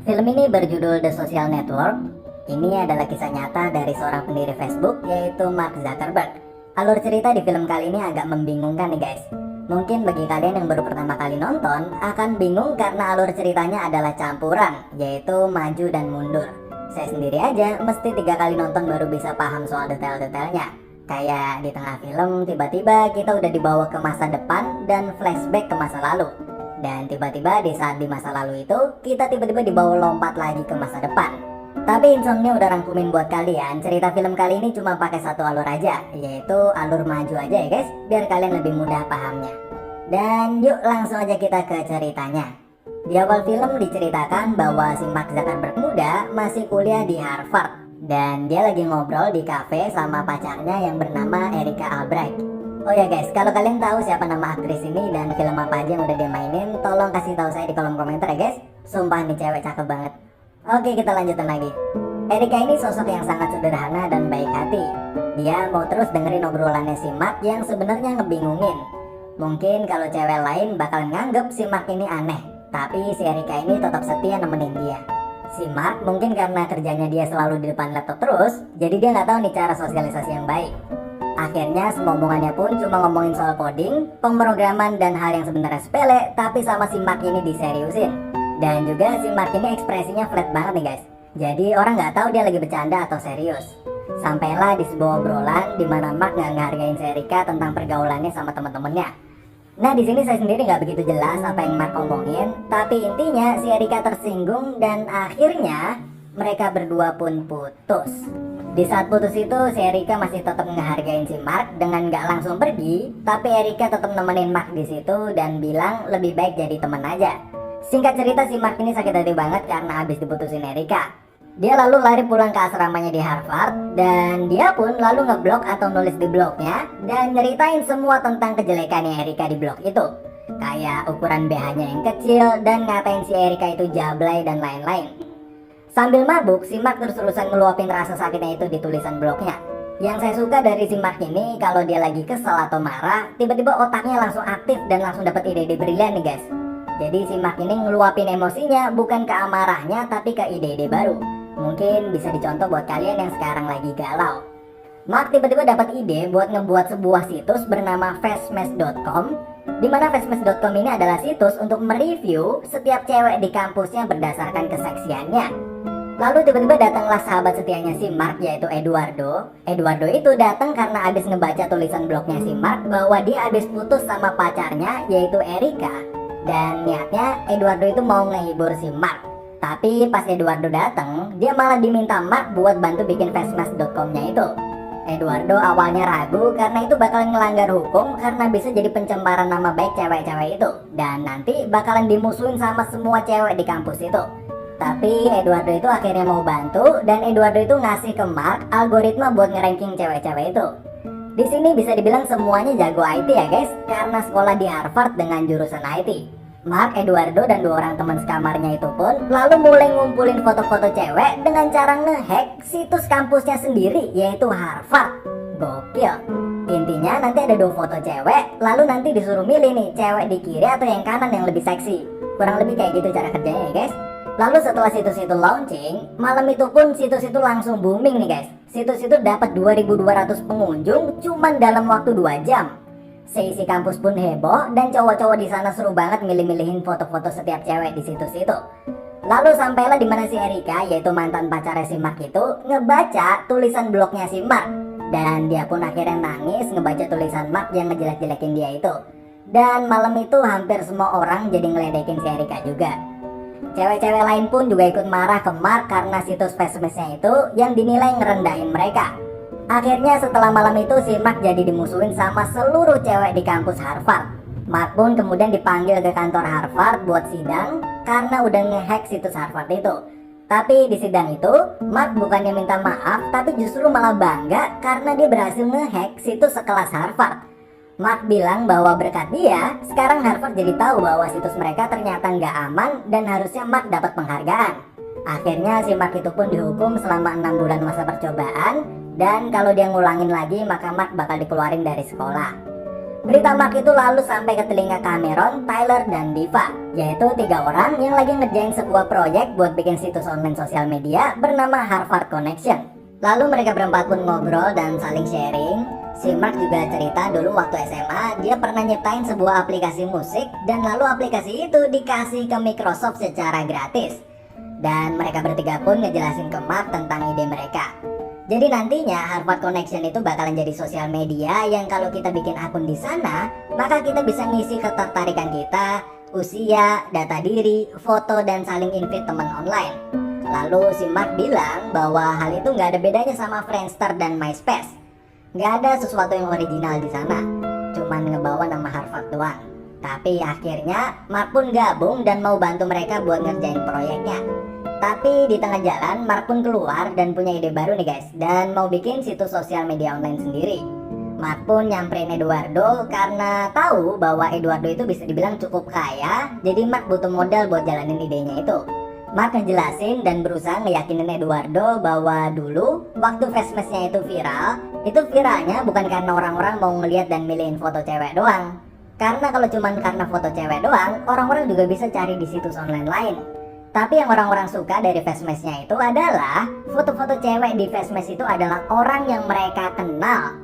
Film ini berjudul The Social Network. Ini adalah kisah nyata dari seorang pendiri Facebook, yaitu Mark Zuckerberg. Alur cerita di film kali ini agak membingungkan nih guys. Mungkin bagi kalian yang baru pertama kali nonton akan bingung karena alur ceritanya adalah campuran, yaitu maju dan mundur. Saya sendiri aja mesti 3 kali nonton baru bisa paham soal detail-detailnya. Kayak di tengah film tiba-tiba kita udah dibawa ke masa depan dan flashback ke masa lalu. Dan tiba-tiba di saat di masa lalu itu kita tiba-tiba dibawa lompat lagi ke masa depan. Tapi Insomnia udah rangkumin buat kalian. Cerita film kali ini cuma pakai satu alur aja, yaitu alur maju aja ya guys, biar kalian lebih mudah pahamnya. Dan yuk langsung aja kita ke ceritanya. Di awal film diceritakan bahwa si Mark Zuckerberg muda masih kuliah di Harvard. Dan dia lagi ngobrol di cafe sama pacarnya yang bernama Erika Albright. Oh ya guys, kalau kalian tahu siapa nama aktris ini dan film apa aja yang udah dia mainin, tolong kasih tahu saya di kolom komentar ya guys. Sumpah nih cewek cakep banget. Oke, kita lanjutin lagi. Erika ini sosok yang sangat sederhana dan baik hati. Dia mau terus dengerin obrolannya si Mark yang sebenarnya ngebingungin. Mungkin kalau cewek lain bakal nganggep si Mark ini aneh, tapi si Erika ini tetap setia nemenin dia. Si Mark mungkin karena kerjanya dia selalu di depan laptop terus, jadi dia nggak tahu nih cara sosialisasi yang baik. Akhirnya semua omongannya pun cuma ngomongin soal coding, pemrograman, dan hal yang sebenarnya sepele, tapi sama si Mark ini diseriusin. Dan juga si Mark ini ekspresinya flat banget nih guys. Jadi orang nggak tahu dia lagi bercanda atau serius. Sampailah di sebuah obrolan di mana Mark nggak ngehargain si Erika tentang pergaulannya sama temen-temennya. Nah di sini saya sendiri nggak begitu jelas apa yang Mark omongin, tapi intinya si Erika tersinggung dan akhirnya mereka berdua pun putus. Di saat putus itu si Erika masih tetap ngehargain si Mark dengan nggak langsung pergi, tapi Erika tetap nemenin Mark di situ dan bilang lebih baik jadi teman aja. Singkat cerita si Mark ini sakit hati banget karena habis diputusin Erika. Dia lalu lari pulang ke asramanya di Harvard dan dia pun lalu ngeblok atau nulis di blognya dan nyeritain semua tentang kejelekannya Erika di blog itu. Kayak ukuran BH-nya yang kecil dan ngatain si Erika itu jablay dan lain-lain. Sambil mabuk, si Mark terus-terusan ngeluapin rasa sakitnya itu di tulisan blognya. Yang saya suka dari si Mark ini, kalau dia lagi kesel atau marah, tiba-tiba otaknya langsung aktif dan langsung dapat ide-ide brilian nih guys. Jadi si Mark ini ngeluapin emosinya bukan ke amarahnya tapi ke ide-ide baru. Mungkin bisa dicontoh buat kalian yang sekarang lagi galau. Mark tiba-tiba dapat ide buat ngebuat sebuah situs bernama fastmess.com, di mana fastmess.com ini adalah situs untuk mereview setiap cewek di kampusnya berdasarkan keseksiannya. Lalu tiba-tiba datanglah sahabat setianya si Mark, yaitu Eduardo. Eduardo itu datang karena abis ngebaca tulisan blognya si Mark bahwa dia abis putus sama pacarnya yaitu Erika. Dan niatnya Eduardo itu mau ngehibur si Mark. Tapi pas Eduardo datang, dia malah diminta Mark buat bantu bikin fastmask.com-nya itu. Eduardo awalnya ragu karena itu bakal ngelanggar hukum karena bisa jadi pencemaran nama baik cewek-cewek itu. Dan nanti bakalan dimusuhin sama semua cewek di kampus itu. Tapi Eduardo itu akhirnya mau bantu dan Eduardo itu ngasih ke Mark algoritma buat ngeranking cewek-cewek itu. Di sini bisa dibilang semuanya jago IT ya guys, karena sekolah di Harvard dengan jurusan IT. Mark, Eduardo, dan 2 orang teman sekamarnya itu pun lalu mulai ngumpulin foto-foto cewek dengan cara ngehack situs kampusnya sendiri, yaitu Harvard. Gokil. Intinya nanti ada 2 foto cewek, lalu nanti disuruh milih nih cewek di kiri atau yang kanan yang lebih seksi. Kurang lebih kayak gitu cara kerjanya ya guys. Lalu setelah situs itu launching, malam itu pun situs itu langsung booming nih guys. Situs itu dapat 2.200 pengunjung cuman dalam waktu 2 jam. Seisi kampus pun heboh dan cowok-cowok di sana seru banget milih-milihin foto-foto setiap cewek di situs itu. Lalu sampailah di mana si Erika, yaitu mantan pacarnya si Mark itu, ngebaca tulisan blognya si Mark. Dan dia pun akhirnya nangis ngebaca tulisan Mark yang ngejelek-jelekin dia itu. Dan malam itu hampir semua orang jadi ngeledekin si Erika juga. Cewek-cewek lain pun juga ikut marah ke Mark karena situs Fastmess-nya itu yang dinilai ngerendahin mereka. Akhirnya setelah malam itu si Mark jadi dimusuhin sama seluruh cewek di kampus Harvard. Mark pun kemudian dipanggil ke kantor Harvard buat sidang karena udah ngehack situs Harvard itu. Tapi di sidang itu Mark bukannya minta maaf tapi justru malah bangga karena dia berhasil ngehack situs sekelas Harvard. Mark bilang bahwa berkat dia, sekarang Harvard jadi tahu bahwa situs mereka ternyata nggak aman dan harusnya Mark dapat penghargaan. Akhirnya si Mark itu pun dihukum selama 6 bulan masa percobaan, dan kalau dia ngulangin lagi maka Mark bakal dikeluarin dari sekolah. Berita Mark itu lalu sampai ke telinga Cameron, Tyler, dan Diva, yaitu 3 orang yang lagi ngerjain sebuah proyek buat bikin situs online sosial media bernama Harvard Connection. Lalu mereka berempat pun ngobrol dan saling sharing. Si Mark juga cerita dulu waktu SMA dia pernah nyiptain sebuah aplikasi musik dan lalu aplikasi itu dikasih ke Microsoft secara gratis. Dan mereka bertiga pun ngejelasin ke Mark tentang ide mereka. Jadi nantinya Harvard Connection itu bakalan jadi sosial media yang kalau kita bikin akun di sana, maka kita bisa ngisi ketertarikan kita, usia, data diri, foto, dan saling invite teman online. Lalu si Mark bilang bahwa hal itu nggak ada bedanya sama Friendster dan MySpace. Nggak ada sesuatu yang original di sana, cuman ngebawa nama Harvard doang. Tapi akhirnya Mark pun gabung dan mau bantu mereka buat ngerjain proyeknya. Tapi di tengah jalan Mark pun keluar dan punya ide baru nih guys, dan mau bikin situs sosial media online sendiri. Mark pun nyamperin Eduardo karena tahu bahwa Eduardo itu bisa dibilang cukup kaya, jadi Mark butuh modal buat jalanin idenya itu. Mark ngejelasin dan berusaha ngeyakinin Eduardo bahwa dulu waktu Fastmash-nya itu viralnya bukan karena orang-orang mau ngeliat dan milihin foto cewek doang. Karena kalau cuman karena foto cewek doang, orang-orang juga bisa cari di situs online lain. Tapi yang orang-orang suka dari Fastmash-nya itu adalah foto-foto cewek di Fastmash itu adalah orang yang mereka kenal.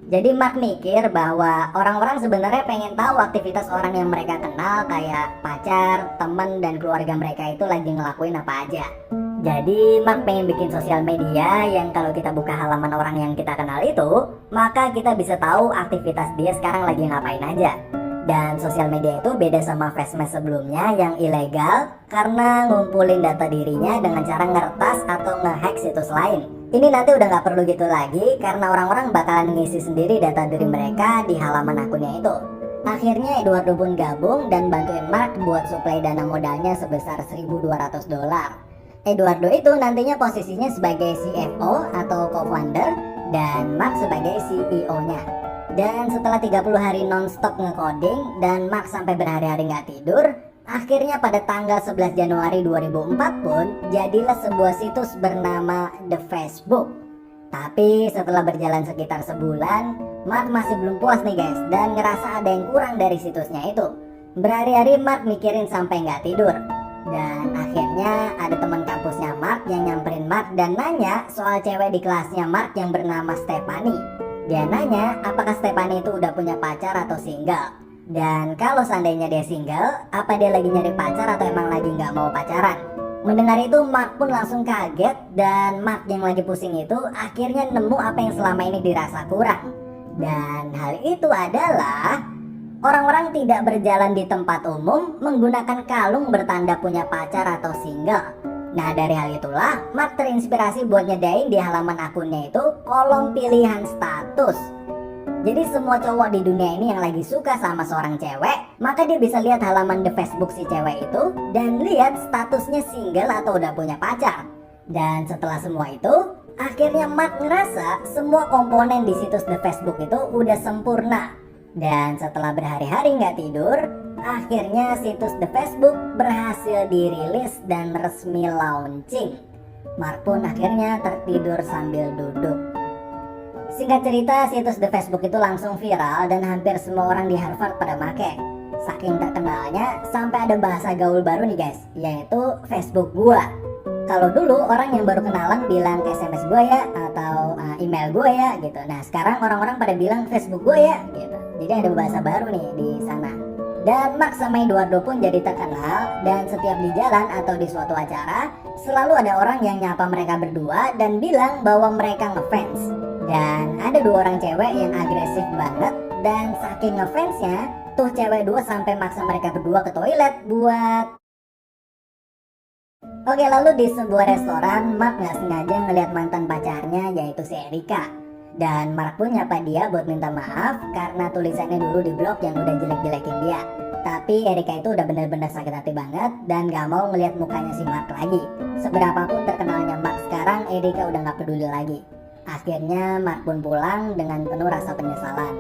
Jadi Mark mikir bahwa orang-orang sebenarnya pengen tahu aktivitas orang yang mereka kenal, kayak pacar, teman, dan keluarga mereka itu lagi ngelakuin apa aja. Jadi Mark pengen bikin sosial media yang kalau kita buka halaman orang yang kita kenal itu, maka kita bisa tahu aktivitas dia sekarang lagi ngapain aja. Dan sosial media itu beda sama Fastmash sebelumnya yang ilegal karena ngumpulin data dirinya dengan cara ngeretas atau ngehack situs lain. Ini nanti udah nggak perlu gitu lagi karena orang-orang bakalan ngisi sendiri data diri mereka di halaman akunnya itu. Akhirnya Eduardo pun gabung dan bantuin Mark buat suplai dana modalnya sebesar $1.200. Eduardo itu nantinya posisinya sebagai CFO atau co-founder dan Mark sebagai CEO-nya. Dan setelah 30 hari non-stop nge-coding dan Mark sampai berhari-hari nggak tidur, akhirnya pada tanggal 11 Januari 2004 pun jadilah sebuah situs bernama The Facebook. Tapi setelah berjalan sekitar sebulan, Mark masih belum puas nih guys dan ngerasa ada yang kurang dari situsnya itu. Berhari-hari Mark mikirin sampai nggak tidur. Dan akhirnya ada teman kampusnya Mark yang nyamperin Mark dan nanya soal cewek di kelasnya Mark yang bernama Stephanie. Dia nanya apakah Stephanie itu udah punya pacar atau single. Dan kalau seandainya dia single, apa dia lagi nyari pacar atau emang lagi nggak mau pacaran. Mendengar itu Mark pun langsung kaget dan Mark yang lagi pusing itu akhirnya nemu apa yang selama ini dirasa kurang. Dan hal itu adalah orang-orang tidak berjalan di tempat umum menggunakan kalung bertanda punya pacar atau single. Nah dari hal itulah Mark terinspirasi buat nyedain di halaman akunnya itu kolom pilihan status. Jadi semua cowok di dunia ini yang lagi suka sama seorang cewek, maka dia bisa lihat halaman The Facebook si cewek itu dan lihat statusnya single atau udah punya pacar. Dan setelah semua itu, akhirnya Mark ngerasa semua komponen di situs The Facebook itu udah sempurna. Dan setelah berhari-hari nggak tidur, akhirnya situs The Facebook berhasil dirilis dan resmi launching. Mark pun akhirnya tertidur sambil duduk. Singkat cerita, situs The Facebook itu langsung viral dan hampir semua orang di Harvard pada make. Saking terkenalnya, sampai ada bahasa gaul baru nih guys, yaitu Facebook gua. Kalau dulu orang yang baru kenalan bilang SMS gua ya, atau email gua ya gitu. Nah sekarang orang-orang pada bilang Facebook gua ya gitu. Jadi ada bahasa baru nih di sana. Dan Mark sama Eduardo pun jadi terkenal dan setiap di jalan atau di suatu acara selalu ada orang yang nyapa mereka berdua dan bilang bahwa mereka ngefans. Dan ada 2 orang cewek yang agresif banget dan saking ngefansnya tuh cewek 2 sampai maksa mereka berdua ke toilet buat. Oke, lalu di sebuah restoran Mark gak sengaja ngeliat mantan pacarnya yaitu si Erika. Dan Mark pun nyapa dia buat minta maaf karena tulisannya dulu di blog yang udah jelek-jelekin dia. Tapi Erika itu udah bener-bener sakit hati banget dan gak mau ngeliat mukanya si Mark lagi. Seberapapun terkenalnya Mark sekarang, Erika udah gak peduli lagi. Akhirnya Mark pun pulang dengan penuh rasa penyesalan.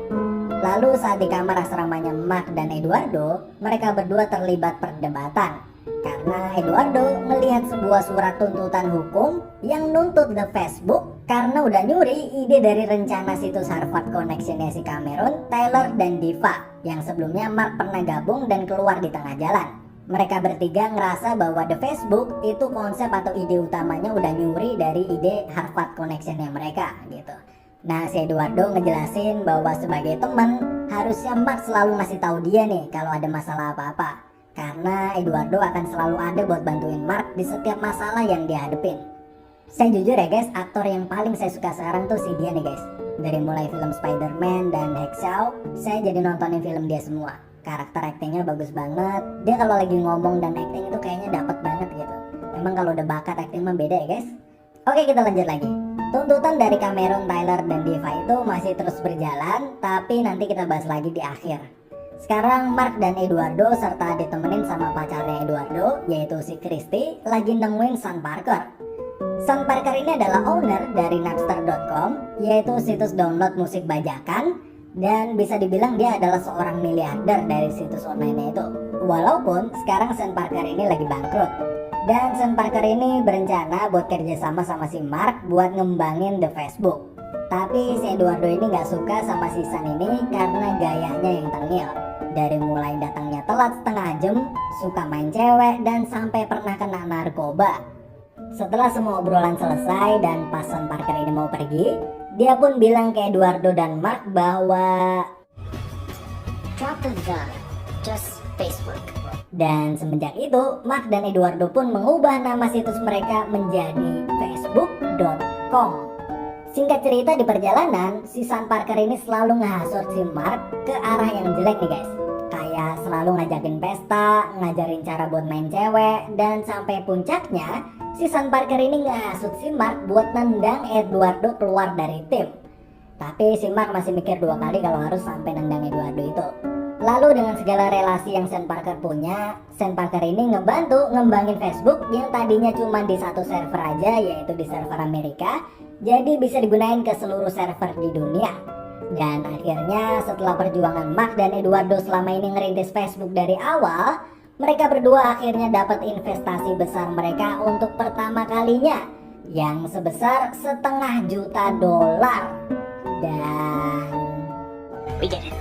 Lalu saat di kamar asramanya Mark dan Eduardo, mereka berdua terlibat perdebatan. Karena Eduardo melihat sebuah surat tuntutan hukum yang nuntut The Facebook karena udah nyuri ide dari rencana situs Harvard Connection-nya si Cameron, Tyler, dan Diva yang sebelumnya Mark pernah gabung dan keluar di tengah jalan. Mereka bertiga ngerasa bahwa The Facebook itu konsep atau ide utamanya udah nyuri dari ide Harvard Connection-nya mereka gitu. Nah, si Eduardo ngejelasin bahwa sebagai teman harusnya Mark selalu ngasih tahu dia nih kalau ada masalah apa-apa. Karena Eduardo akan selalu ada buat bantuin Mark di setiap masalah yang dia hadepin. Saya jujur ya guys, aktor yang paling saya suka sekarang tuh si dia nih guys. Dari mulai film Spider-Man dan Hacksaw, saya jadi nontonin film dia semua. Karakter aktingnya bagus banget. Dia kalau lagi ngomong dan acting itu kayaknya dapet banget gitu. Emang kalau udah bakat acting mah beda ya guys. Oke, kita lanjut lagi. Tuntutan dari Cameron, Tyler, dan Diva itu masih terus berjalan, tapi nanti kita bahas lagi di akhir. Sekarang Mark dan Eduardo serta ditemenin sama pacarnya Eduardo, yaitu si Christy, lagi nemuin Sean Parker. Sean Parker ini adalah owner dari Napster.com, yaitu situs download musik bajakan, dan bisa dibilang dia adalah seorang miliarder dari situs online itu. Walaupun sekarang Sean Parker ini lagi bangkrut. Dan Sean Parker ini berencana buat kerjasama sama si Mark buat ngembangin The Facebook. Tapi si Eduardo ini gak suka sama si Sean ini karena gayanya yang tengil. Dari mulai datangnya telat setengah jam, suka main cewek, dan sampai pernah kena narkoba. Setelah semua obrolan selesai dan pas Sean Parker ini mau pergi, dia pun bilang ke Eduardo dan Mark bahwa drop the gun, just Facebook. Dan semenjak itu, Mark dan Eduardo pun mengubah nama situs mereka menjadi facebook.com. Singkat cerita, di perjalanan, si Sean Parker ini selalu ngehasut si Mark ke arah yang jelek nih guys. Kayak selalu ngajakin pesta, ngajarin cara buat main cewek, dan sampai puncaknya, si Sean Parker ini ngehasut si Mark buat nendang Eduardo keluar dari tim. Tapi si Mark masih mikir dua kali kalau harus sampai nendang Eduardo itu. Lalu dengan segala relasi yang Sean Parker punya, Sean Parker ini ngebantu ngembangin Facebook yang tadinya cuma di satu server aja, yaitu di server Amerika, jadi bisa digunain ke seluruh server di dunia. Dan akhirnya setelah perjuangan Mark dan Eduardo selama ini ngerintis Facebook dari awal, mereka berdua akhirnya dapat investasi besar mereka untuk pertama kalinya, yang sebesar $500,000. Dan we get it.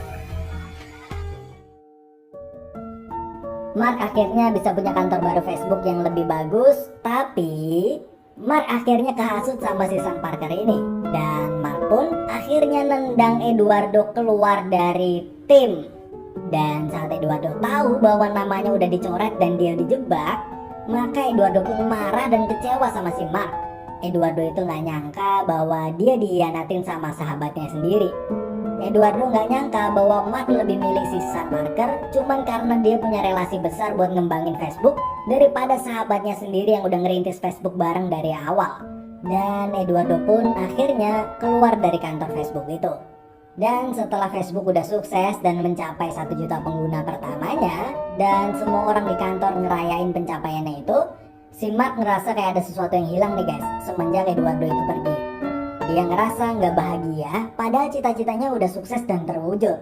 Mark akhirnya bisa punya kantor baru Facebook yang lebih bagus, tapi Mark akhirnya kehasut sama si Sean Parker ini. Dan Mark pun akhirnya nendang Eduardo keluar dari tim. Dan saat Eduardo tahu bahwa namanya udah dicoret dan dia dijebak, maka Eduardo pun marah dan kecewa sama si Mark. Eduardo itu gak nyangka bahwa dia dihianatin sama sahabatnya sendiri. Eduardo gak nyangka bahwa Mark lebih milih si Sean Parker cuman karena dia punya relasi besar buat ngembangin Facebook daripada sahabatnya sendiri yang udah ngerintis Facebook bareng dari awal. Dan Eduardo pun akhirnya keluar dari kantor Facebook itu. Dan setelah Facebook udah sukses dan mencapai 1 juta pengguna pertamanya, dan semua orang di kantor ngerayain pencapaiannya itu, si Mark ngerasa kayak ada sesuatu yang hilang nih guys semenjak Eduardo itu pergi. Dia ngerasa nggak bahagia, padahal cita-citanya udah sukses dan terwujud.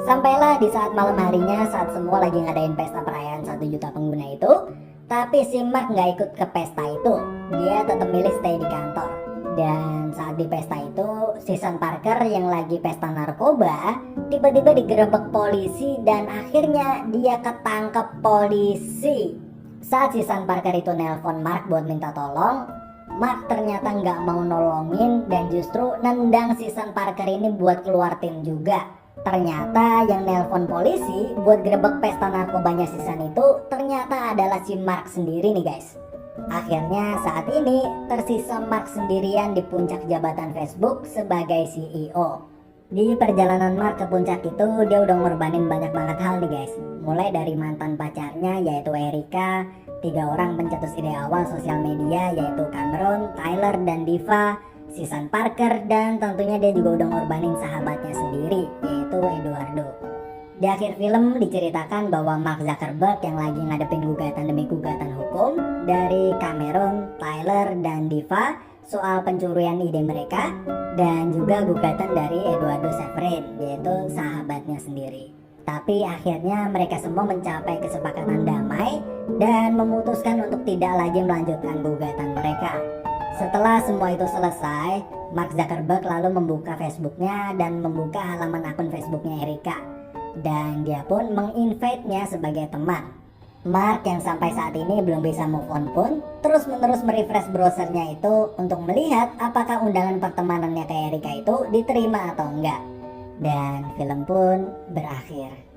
Sampailah di saat malam harinya saat semua lagi ngadain pesta perayaan 1 juta pengguna itu, tapi si Mark nggak ikut ke pesta itu. Dia tetap milih stay di kantor. Dan saat di pesta itu, si Sean Parker yang lagi pesta narkoba tiba-tiba digerebek polisi dan akhirnya dia ketangkep polisi. Saat si Sean Parker itu nelpon Mark buat minta tolong, Mark ternyata nggak mau nolongin dan justru nendang si Sean Parker ini buat keluar tim juga. Ternyata yang nelpon polisi buat gerebek pesta narkobanya si Sean itu ternyata adalah si Mark sendiri nih guys. Akhirnya saat ini tersisa Mark sendirian di puncak jabatan Facebook sebagai CEO. Di perjalanan Mark ke puncak itu dia udah ngorbanin banyak banget hal nih guys. Mulai dari mantan pacarnya yaitu Erika, 3 orang pencetus ide awal sosial media yaitu Cameron, Tyler, dan Diva, si Sean Parker, dan tentunya dia juga udah ngorbanin sahabatnya sendiri yaitu Eduardo. Di akhir film diceritakan bahwa Mark Zuckerberg yang lagi ngadepin gugatan demi gugatan hukum dari Cameron, Tyler, dan Diva soal pencurian ide mereka, dan juga gugatan dari Eduardo Severin yaitu sahabatnya sendiri. Tapi akhirnya mereka semua mencapai kesepakatan damai dan memutuskan untuk tidak lagi melanjutkan gugatan mereka. Setelah semua itu selesai, Mark Zuckerberg lalu membuka Facebooknya dan membuka halaman akun Facebooknya Erika. Dan dia pun menginvite-nya sebagai teman. Mark yang sampai saat ini belum bisa move on pun terus-menerus merefresh browsernya itu untuk melihat apakah undangan pertemanannya ke Erika itu diterima atau enggak. Dan film pun berakhir.